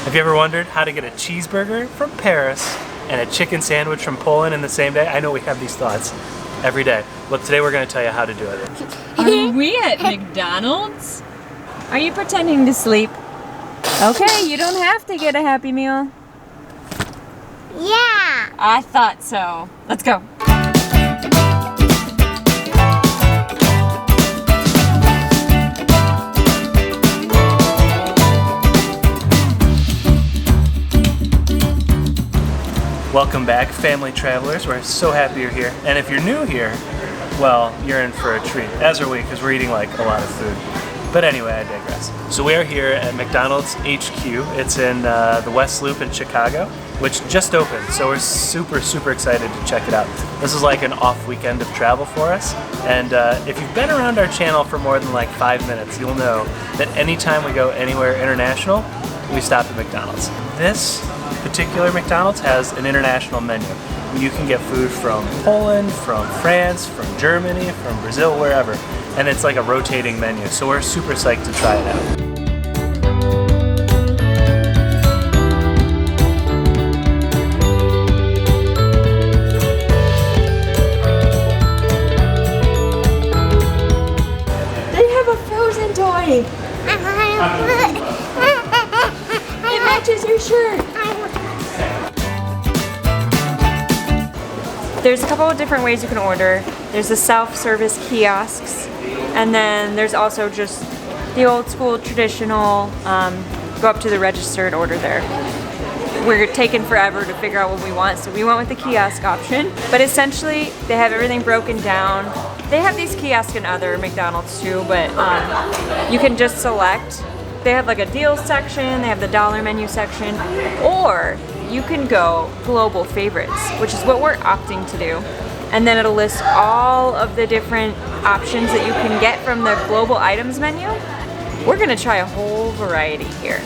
Have you ever wondered how to get a cheeseburger from Paris and a chicken sandwich from Poland in the same day? I know we have these thoughts every day. Well, today we're going to tell you how to do it. Are we at McDonald's? Are you pretending to sleep? Okay, you don't have to get a Happy Meal. Yeah. I thought so. Let's go. Welcome back, family travelers. We're so happy you're here. And if you're new here, well, you're in for a treat, as are we, because we're eating like a lot of food. But anyway, I digress. So we are here at McDonald's HQ. It's in the West Loop in Chicago, which just opened. So we're super, super excited to check it out. This is like an off weekend of travel for us. And if you've been around our channel for more than like 5 minutes, you'll know that anytime we go anywhere international, we stop at McDonald's. This particular McDonald's has an international menu. You can get food from Poland, from France, from Germany, from Brazil, wherever. And it's like a rotating menu, so we're super psyched to try it out. They have a Frozen toy. It matches your shirt. There's a couple of different ways you can order. There's the self-service kiosks, and then there's also just the old school traditional, go up to the register and order there. We're taking forever to figure out what we want, so we went with the kiosk option. But essentially, they have everything broken down. They have these kiosks in other McDonald's too, but you can just select. They have like a deal section, they have the dollar menu section, or you can go global favorites, which is what we're opting to do. And then it'll list all of the different options that you can get from the global items menu. We're gonna try a whole variety here.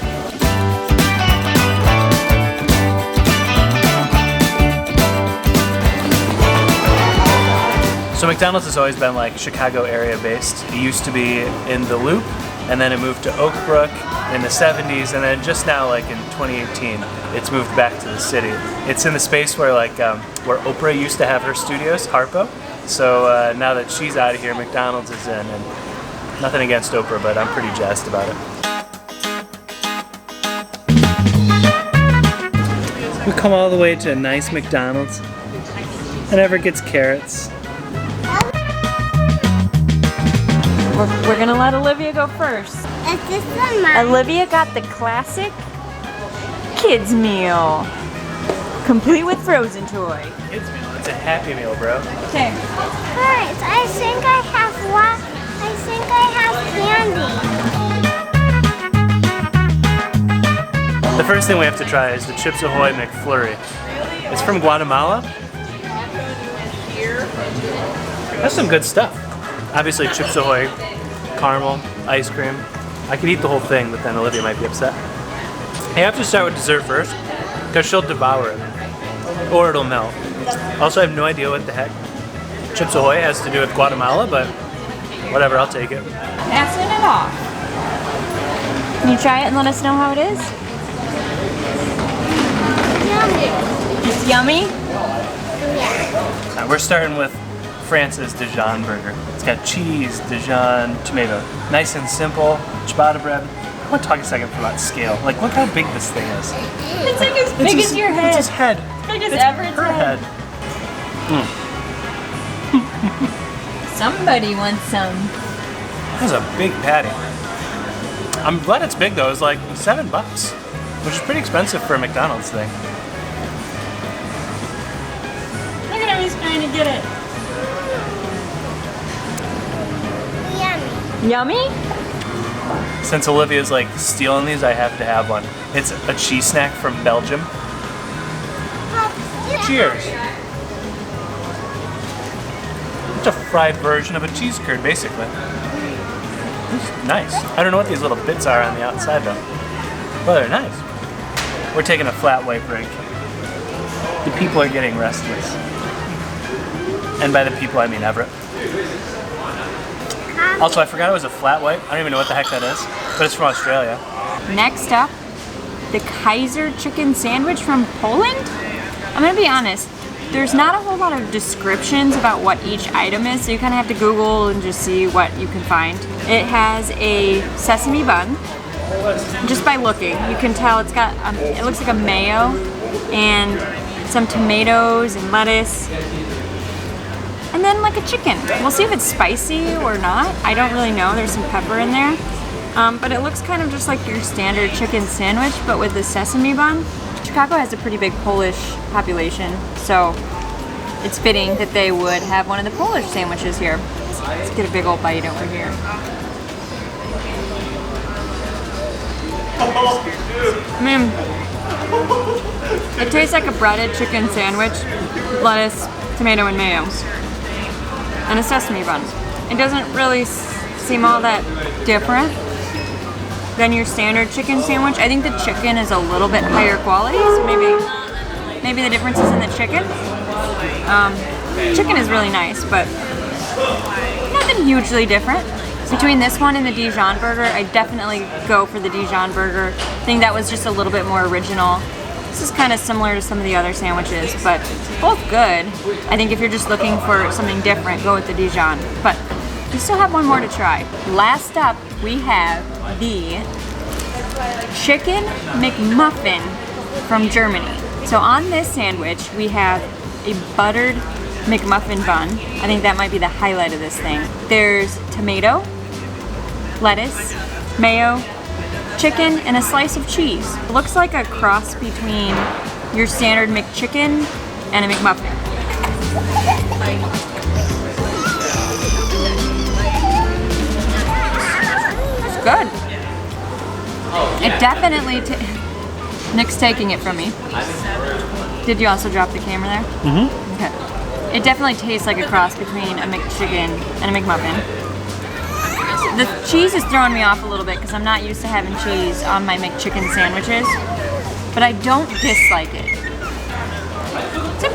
So McDonald's has always been like Chicago area based. It used to be in the Loop, and then it moved to Oak Brook in the 70s, and then just now, like in 2018, it's moved back to the city. It's in the space where where Oprah used to have her studios, Harpo. So now that she's out of here, McDonald's is in, and nothing against Oprah, but I'm pretty jazzed about it. We come all the way to a nice McDonald's. It never gets carrots. We're gonna let Olivia go first. Is this the mine? Olivia got the classic kids meal, complete with Frozen toy. Kids meal. It's a Happy Meal, bro. Okay. First, I think I have what? I think I have candy. The first thing we have to try is the Chips Ahoy McFlurry. It's from Guatemala. That's some good stuff. Obviously, Chips Ahoy, caramel, ice cream. I could eat the whole thing, but then Olivia might be upset. You have to start with dessert first, because she'll devour it, or it'll melt. Also, I have no idea what the heck Chips Ahoy has to do with Guatemala, but whatever, I'll take it. Passing it off. Can you try it and let us know how it is? Yummy. It's yummy? Yeah. We're starting with France's Dijon burger. It's got cheese, Dijon, tomato. Nice and simple, ciabatta bread. I want to talk a second about scale. Like, look how big this thing is. It's like as big as your head. It's his head. Big as It's Everett's her head. Somebody wants some. That's a big patty. I'm glad it's big though. It's like $7, which is pretty expensive for a McDonald's thing. Look at him, he's trying to get it. Yummy? Since Olivia's like stealing these, I have to have one. It's a cheese snack from Belgium. Cheers. It's a fried version of a cheese curd, basically. It's nice. I don't know what these little bits are on the outside though. Well, they're nice. We're taking a flat white break. The people are getting restless. And by the people, I mean Everett. Also, I forgot it was a flat white. I don't even know what the heck that is, but it's from Australia. Next up, the Kaiser chicken sandwich from Poland. I'm gonna be honest, there's not a whole lot of descriptions about what each item is, so you kind of have to Google and just see what you can find. It has a sesame bun. Just by looking, you can tell it's got, it looks like a mayo and some tomatoes and lettuce. And then like a chicken. We'll see if it's spicy or not. I don't really know. There's some pepper in there. But it looks kind of just like your standard chicken sandwich, but with the sesame bun. Chicago has a pretty big Polish population, so it's fitting that they would have one of the Polish sandwiches here. Let's get a big old bite over here. I mean, it tastes like a breaded chicken sandwich, lettuce, tomato, and mayo, and a sesame bun. It doesn't really seem all that different than your standard chicken sandwich. I think the chicken is a little bit higher quality, so maybe the difference is in the chicken. Chicken is really nice, but nothing hugely different. Between this one and the Dijon burger, I definitely go for the Dijon burger. I think that was just a little bit more original. This is kind of similar to some of the other sandwiches, but both good. I think if you're just looking for something different, go with the Dijon. But we still have one more to try. Last up, we have the Chicken McMuffin from Germany. So on this sandwich, we have a buttered McMuffin bun. I think that might be the highlight of this thing. There's tomato, lettuce, mayo, chicken, and a slice of cheese. It looks like a cross between your standard McChicken and a McMuffin. It's good. It definitely, Nick's taking it from me. Did you also drop the camera there? Mm-hmm. Okay. It definitely tastes like a cross between a McChicken and a McMuffin. The cheese is throwing me off a little bit because I'm not used to having cheese on my McChicken sandwiches, but I don't dislike it. It's a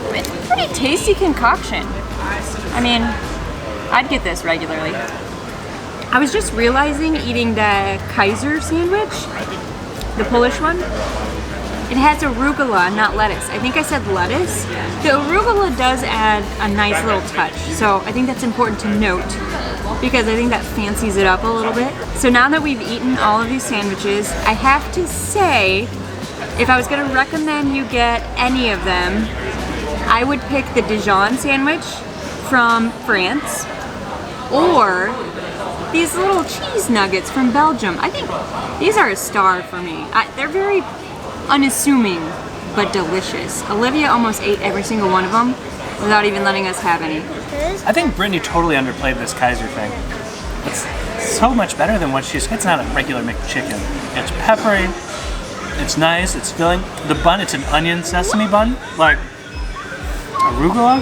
pretty tasty concoction. I mean, I'd get this regularly. I was just realizing eating the Kaiser sandwich, the Polish one, it has arugula, not lettuce. I think I said lettuce. The arugula does add a nice little touch, so I think that's important to note because I think that fancies it up a little bit. So now that we've eaten all of these sandwiches, I have to say, if I was gonna recommend you get any of them, I would pick the Dijon sandwich from France or these little cheese nuggets from Belgium. I think these are a star for me. They're very unassuming, but delicious. Olivia almost ate every single one of them without even letting us have any. I think Brittany totally underplayed this Kaiser thing. It's so much better than what she's. It's not a regular McChicken. It's peppery, it's nice, it's filling. The bun, it's an onion sesame bun, like arugula.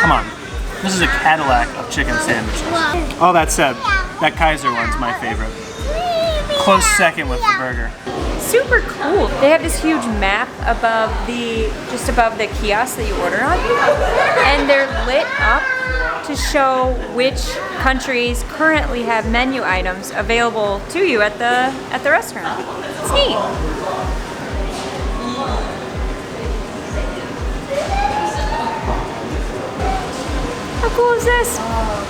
Come on. This is a Cadillac of chicken sandwiches. All that said, that Kaiser one's my favorite. Close second with the burger. Super cool. They have this huge map above just above the kiosk that you order on, and they're lit up to show which countries currently have menu items available to you at the restaurant. It's neat. How cool is this?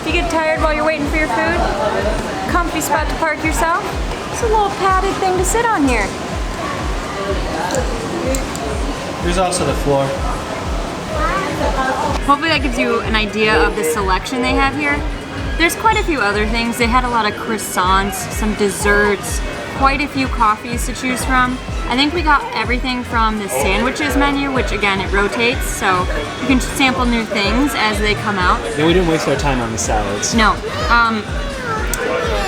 If you get tired while you're waiting for your food, comfy spot to park yourself. It's a little padded thing to sit on here. There's also the floor. Hopefully that gives you an idea of the selection they have here. There's quite a few other things. They had a lot of croissants, some desserts, quite a few coffees to choose from. I think we got everything from the sandwiches menu, which again, it rotates, so you can sample new things as they come out. Yeah, we didn't waste our time on the salads. No.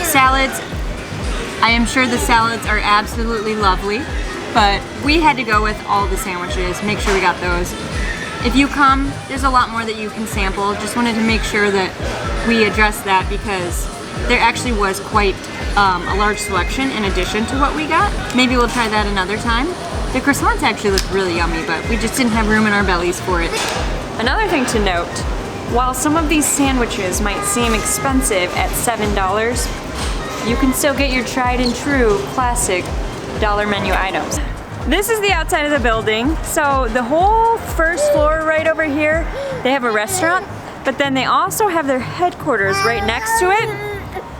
Salads, I am sure the salads are absolutely lovely, but we had to go with all the sandwiches, make sure we got those. If you come, there's a lot more that you can sample. Just wanted to make sure that we addressed that because there actually was quite a large selection in addition to what we got. Maybe we'll try that another time. The croissants actually looked really yummy, but we just didn't have room in our bellies for it. Another thing to note, while some of these sandwiches might seem expensive at $7, you can still get your tried and true classic dollar menu items. This is the outside of the building. So the whole first floor right over here, they have a restaurant, but then they also have their headquarters right next to it.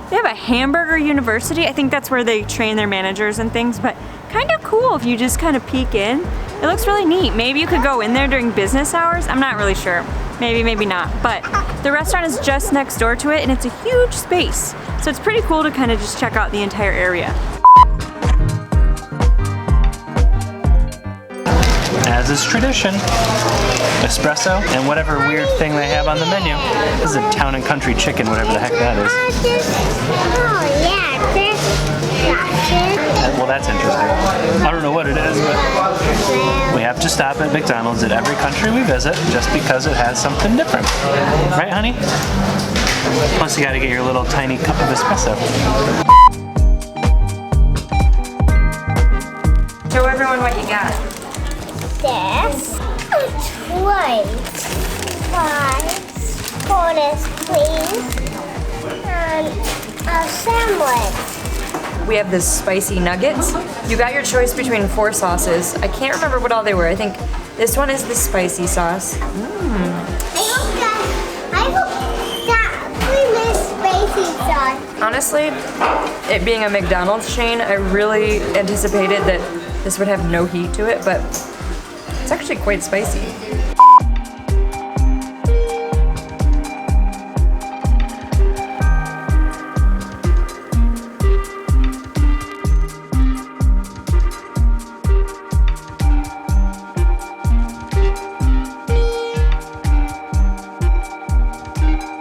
They have a Hamburger University. I think that's where they train their managers and things, but kind of cool if you just kind of peek in. It looks really neat. Maybe you could go in there during business hours. I'm not really sure. Maybe, maybe not. But the restaurant is just next door to it and it's a huge space. So it's pretty cool to kind of just check out the entire area. As is tradition, espresso and whatever weird thing they have on the menu. This is a town and country chicken, whatever the heck that is. Oh yeah, this Well, that's interesting. I don't know what it is, but we have to stop at McDonald's at every country we visit just because it has something different. Right, honey? Plus you gotta get your little tiny cup of espresso. Show everyone what you got. this. Twice. For this, please. And a sandwich. We have the spicy nuggets. You got your choice between 4 sauces. I can't remember what all they were. I think this one is the spicy sauce. I hope that we miss spicy sauce. Honestly, it being a McDonald's chain, I really anticipated that this would have no heat to it, but it's actually quite spicy.